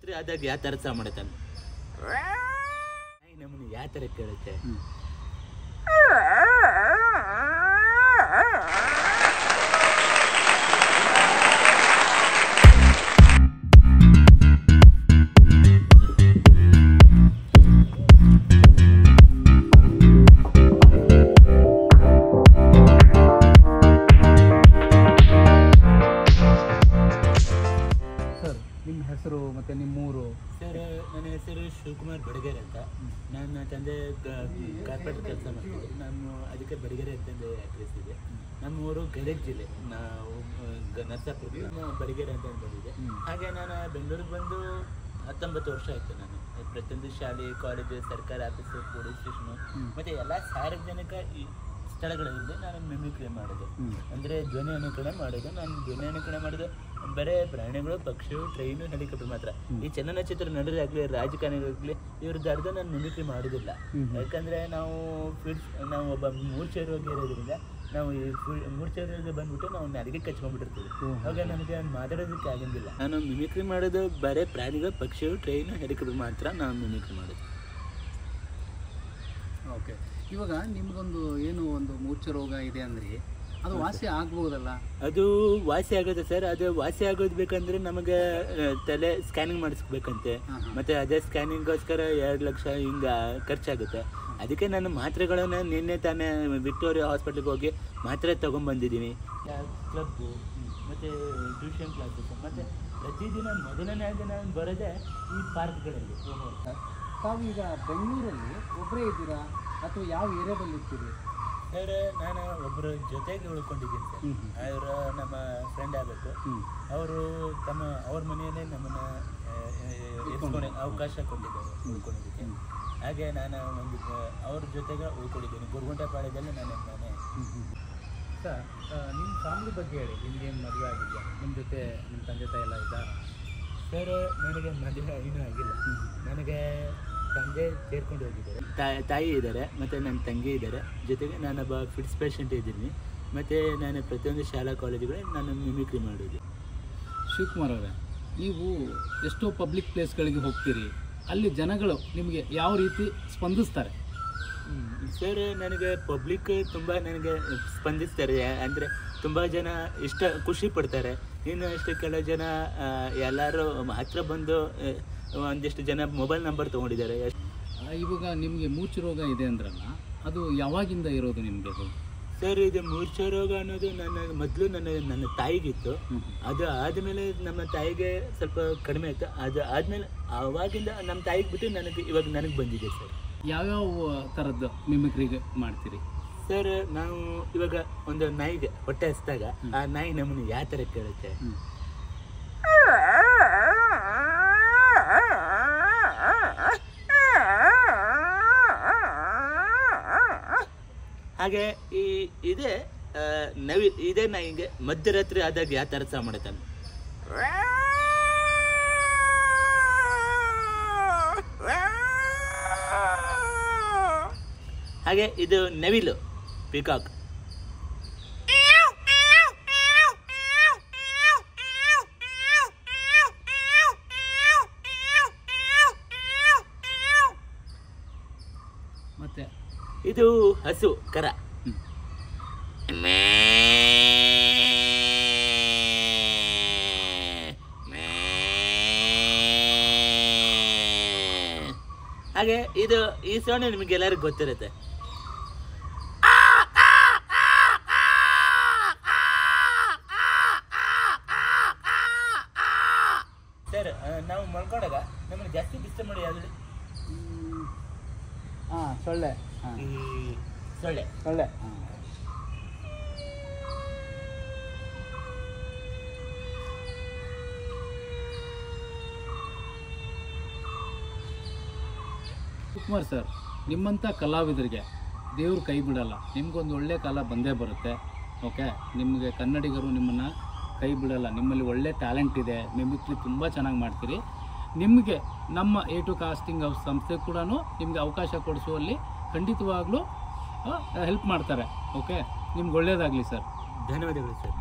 ರಾತ್ರಿ ಆದಾಗ ಯಾವ ಥರ ಸಹ ಮಾಡುತ್ತಾನೆ ನಮ್ಮನ್ನು ಯಾವ ಥರ ಕೇಳುತ್ತೆ. ನಿಮ್ಮ ಹೆಸರು ಮತ್ತು ನಿಮ್ಮೂರು? ಸರ್, ನನ್ನ ಹೆಸರು ಶಿವಕುಮಾರ್ ಬಡಗೇರೆ ಅಂತ. ನನ್ನ ತಂದೆ ಕಾರ್ಪೊರೇಟ್ ಕೆಲಸ ಮಾಡ್ತಿದ್ದೆ. ನಾನು ಅದಕ್ಕೆ ಬಡಗೇರೆ ಅಂತಂದು ಅಡ್ರೆಸ್ ಇದೆ. ನಮ್ಮ ಊರು ಗದಗ ಜಿಲ್ಲೆ, ನಾವು ನರಸಾಪುರ ಬಡಗೇರೆ ಅಂತ ಬಂದಿದೆ. ಹಾಗೆ ನಾನು ಬೆಂಗಳೂರಿಗೆ ಬಂದು 19 ವರ್ಷ ಆಯಿತು. ನಾನು ಪ್ರತಿಯೊಂದು ಶಾಲೆ, ಕಾಲೇಜು, ಸರ್ಕಾರಿ ಆಫೀಸು, ಪೊಲೀಸ್ ಸ್ಟೇಷನು ಮತ್ತು ಎಲ್ಲ ಸಾರ್ವಜನಿಕ ಸ್ಥಳಗಳಲ್ಲಿ ನಾನು ಮಿಮಿಕ್ರಿ ಮಾಡೋದು, ಅಂದರೆ ಧ್ವನಿ ಅನುಕರಣೆ ಮಾಡೋದು. ನಾನು ಧ್ವನಿ ಅನುಕರಣೆ ಮಾಡೋದು ಬರೀ ಪ್ರಾಣಿಗಳು, ಪಕ್ಷಿಗಳು, ಟ್ರೈನು, ಹೆಲಿಕಾಪ್ಟರ್ ಮಾತ್ರ. ಈ ಚಲನಚಿತ್ರ ನಟರಾಗಲಿ, ರಾಜಕಾರಣಿಗಳಾಗಲಿ ಇವ್ರದ್ದು ಅರ್ಧ ನಾನು ಮಿಮಿಕ್ರಿ ಮಾಡೋದಿಲ್ಲ. ಯಾಕಂದರೆ ನಾವು ಒಬ್ಬ ಮೂರ್ಛೆರೋಗಿ ಇರೋದ್ರಿಂದ ನಾವು ಈ ಮೂರ್ಛೆರೋಗಿ ಬಂದ್ಬಿಟ್ಟು ನಾವು ನಾಲಿಗೆ ಕಚ್ಕೊಂಡ್ಬಿಟ್ಟಿರ್ತೀವಿ. ಆಗ ನನಗೆ ಮಾತಾಡೋದಕ್ಕೆ ಆಗೋದಿಲ್ಲ. ನಾನು ಮಿಮಿಕ್ರಿ ಮಾಡೋದು ಬರೀ ಪ್ರಾಣಿಗಳು, ಪಕ್ಷಿಗಳು, ಟ್ರೈನು, ಹೆಲಿಕಾಪ್ಟರ್ ಮಾತ್ರ ನಾನು ಮಿಮಿಕ್ರಿ ಮಾಡೋದು. ಓಕೆ, ಇವಾಗ ನಿಮಗೊಂದು ಏನು ಒಂದು ಮೂರ್ಛೆ ರೋಗ ಇದೆ ಅಂದರೆ ಅದು ವಾಸಿ ಆಗ್ಬೋದಲ್ಲ? ಅದು ವಾಸಿ ಆಗೋದು ಸರ್. ಅದು ವಾಸಿ ಆಗೋದು ಬೇಕಂದ್ರೆ ನಮಗೆ ತಲೆ ಸ್ಕ್ಯಾನಿಂಗ್ ಮಾಡಿಸ್ಬೇಕಂತೆ. ಮತ್ತು ಅದೇ ಸ್ಕ್ಯಾನಿಂಗ್ಗೋಸ್ಕರ 2 ಲಕ್ಷ ಹಿಂಗೆ ಖರ್ಚಾಗುತ್ತೆ. ಅದಕ್ಕೆ ನಾನು ಮಾತ್ರೆಗಳನ್ನು ನಿನ್ನೆ ತಾನೇ ವಿಕ್ಟೋರಿಯಾ ಹಾಸ್ಪಿಟ್ಲಿಗೆ ಹೋಗಿ ಮಾತ್ರೆ ತೊಗೊಂಡ್ಬಂದಿದ್ದೀನಿ. ಕ್ಲಬ್ಬು ಮತ್ತು ಟ್ಯೂಷನ್ ಕ್ಲಾಸಸ್ ಮತ್ತು ಪ್ರತಿದಿನ ಮೊದಲನೇಯಾಗಿ ನಾನು ಬರೋದೇ ಈ ಪಾರ್ಕ್ಗಳಲ್ಲಿ. ತಾವು ಈಗ ಬೆಂಗಳೂರಲ್ಲಿ ಒಬ್ಬರೇ ಇದ್ದೀರಾ ಅಥವಾ ಯಾವ ಏರಿಯಾದಲ್ಲಿ ಇರ್ತೀರಿ? ಸರ್, ನಾನು ಒಬ್ಬರ ಜೊತೆಗೆ ಉಳ್ಕೊಂಡಿದ್ದೀನಿ ಸರ್. ಅವರು ನಮ್ಮ ಫ್ರೆಂಡ್ ಆಗಬೇಕು. ಅವರು ಅವ್ರ ಮನೆಯಲ್ಲೇ ನಮ್ಮನ್ನು ಅವಕಾಶ ಕೊಟ್ಟಿದ್ದಾರೆ ಉಳ್ಕೊಂಡಿದ್ದಕ್ಕೆ. ಹಾಗೆ ನಾನು ಅವ್ರ ಜೊತೆಗೆ ಉಳ್ಕೊಂಡಿದ್ದೀನಿ. ಗುರುಗುಂಟೆಪಾಳ್ಯದಲ್ಲಿ ನಾನೇ. ಸರ್, ನಿಮ್ಮ ಫ್ಯಾಮಿಲಿ ಬಗ್ಗೆ ಹೇಳಿ. ನಿಮ್ಗೇನು ಮದುವೆ ಆಗಿದೆಯಾ? ನಿಮ್ಮ ಜೊತೆ ನಿಮ್ಮ ತಂದೆ ತಾಯಿ ಎಲ್ಲ ಇದ್ದ? ಸರ್, ನನಗೆ ಮದುವೆ ಇನ್ನೂ ಆಗಿಲ್ಲ. ನನಗೆ ತಂದೆ ಸೇರ್ಕೊಂಡು ಹೋಗಿದ್ದಾರೆ, ತಾಯಿ ಇದ್ದಾರೆ ಮತ್ತು ನನ್ನ ತಂಗಿ ಇದ್ದಾರೆ. ಜೊತೆಗೆ ನಾನೊಬ್ಬ ಫಿಟ್ಸ್ ಪೇಷಂಟ್ ಇದ್ದೀನಿ. ಮತ್ತು ನಾನು ಪ್ರತಿಯೊಂದು ಶಾಲಾ ಕಾಲೇಜುಗಳಲ್ಲಿ ನಾನು ಮಿಮಿಕ್ರಿ ಮಾಡೋದು. ಶಿವಕುಮಾರ್ ಅವರೇ, ನೀವು ಎಷ್ಟೋ ಪಬ್ಲಿಕ್ ಪ್ಲೇಸ್ಗಳಿಗೆ ಹೋಗ್ತೀರಿ, ಅಲ್ಲಿ ಜನಗಳು ನಿಮಗೆ ಯಾವ ರೀತಿ ಸ್ಪಂದಿಸ್ತಾರೆ? ಸರ್, ನನಗೆ ಪಬ್ಲಿಕ್ ತುಂಬ ನನಗೆ ಸ್ಪಂದಿಸ್ತಾರೆ. ಅಂದರೆ ತುಂಬ ಜನ ಖುಷಿ ಪಡ್ತಾರೆ. ಇನ್ನು ಇಷ್ಟು ಕೆಲವು ಜನ ಎಲ್ಲರೂ ಹತ್ರ ಬಂದು ಒಂದಿಷ್ಟು ಜನ ಮೊಬೈಲ್ ನಂಬರ್ ತೊಗೊಂಡಿದ್ದಾರೆ. ಇವಾಗ ನಿಮಗೆ ಮೂರ್ಛೆ ರೋಗ ಇದೆ ಅಂದ್ರಲ್ಲ, ಅದು ಯಾವಾಗಿಂದ ಇರೋದು ನಿಮಗೆ? ಸರ್, ಇದು ಮೂರ್ಛೆ ರೋಗ ಅನ್ನೋದು ಮೊದಲು ನನ್ನ ತಾಯಿಗಿತ್ತು. ಅದು ಆದಮೇಲೆ ನಮ್ಮ ತಾಯಿಗೆ ಸ್ವಲ್ಪ ಕಡಿಮೆ ಆಯಿತು. ಅದು ಆದಮೇಲೆ ಆವಾಗಿಂದ ನಮ್ಮ ತಾಯಿಗೆ ಬಿಟ್ಟು ಇವಾಗ ನನಗೆ ಬಂದಿದೆ ಸರ್. ಯಾವ್ಯಾವ ಥರದ್ದು ಮಿಮಿಕ್ರಿಗೆ ಮಾಡ್ತೀರಿ? ಸರ್, ನಾವು ಇವಾಗ ಒಂದು ನಾಯಿಗೆ ಹೊಟ್ಟೆ ಹಸಿದಾಗ ಆ ನಾಯಿ ನಮ್ಮನ್ನು ಯಾವ ಥರ ಕೇಳುತ್ತೆ. ಹಾಗೆ ಇದೇ ನಾಯಿಗೆ ಮಧ್ಯರಾತ್ರಿ ಆದಾಗ ಯಾವ ಥರ ಸಹ ಮಾಡುತ್ತಾನೆ. ಹಾಗೆ ಇದು ನವಿಲು, ಪಿಕಾಕ್. ಮತ್ತೆ ಇದು ಹಸು, ಕರ. ಹಾಗೆ ಈ ಸೌಂಡ್ ನಿಮಗೆಲ್ಲರಿಗೂ ಗೊತ್ತಿರುತ್ತೆ. ಸರ್, ನಾವು ಮಲ್ಕೊಂಡಾಗ ನಮ್ಮನ್ನು ಜಾಸ್ತಿ ಡಿಸ್ಟರ್ಬ್ ಮಾಡಿ ಯಾವುದು? ಸೊಳ್ಳೆ. ಸೊಳ್ಳೆ. ಶಿವಕುಮಾರ್ ಸರ್, ನಿಮ್ಮಂಥ ಕಲಾವಿದರಿಗೆ ದೇವ್ರು ಕೈ ಬಿಡಲ್ಲ. ನಿಮಗೊಂದು ಒಳ್ಳೆ ಕಾಲ ಬಂದೇ ಬರುತ್ತೆ. ಓಕೆ, ನಿಮಗೆ ಕನ್ನಡಿಗರು ನಿಮ್ಮನ್ನು ಕೈ ಬಿಡಲ್ಲ. ನಿಮ್ಮಲ್ಲಿ ಒಳ್ಳೆ ಟ್ಯಾಲೆಂಟ್ ಇದೆ, ಮಿಮಿಕ್ರಿ ತುಂಬ ಚೆನ್ನಾಗಿ ಮಾಡ್ತೀರಿ. ನಿಮಗೆ ನಮ್ಮ A2 ಕಾಸ್ಟಿಂಗ್ ಹೌಸ್ ಸಂಸ್ಥೆ ಕೂಡ ನಿಮಗೆ ಅವಕಾಶ ಕೊಡಿಸುವಲ್ಲಿ ಖಂಡಿತವಾಗ್ಲೂ ಹೆಲ್ಪ್ ಮಾಡ್ತಾರೆ. ಓಕೆ, ನಿಮ್ಗೆ ಒಳ್ಳೆಯದಾಗಲಿ ಸರ್. ಧನ್ಯವಾದಗಳು ಸರ್.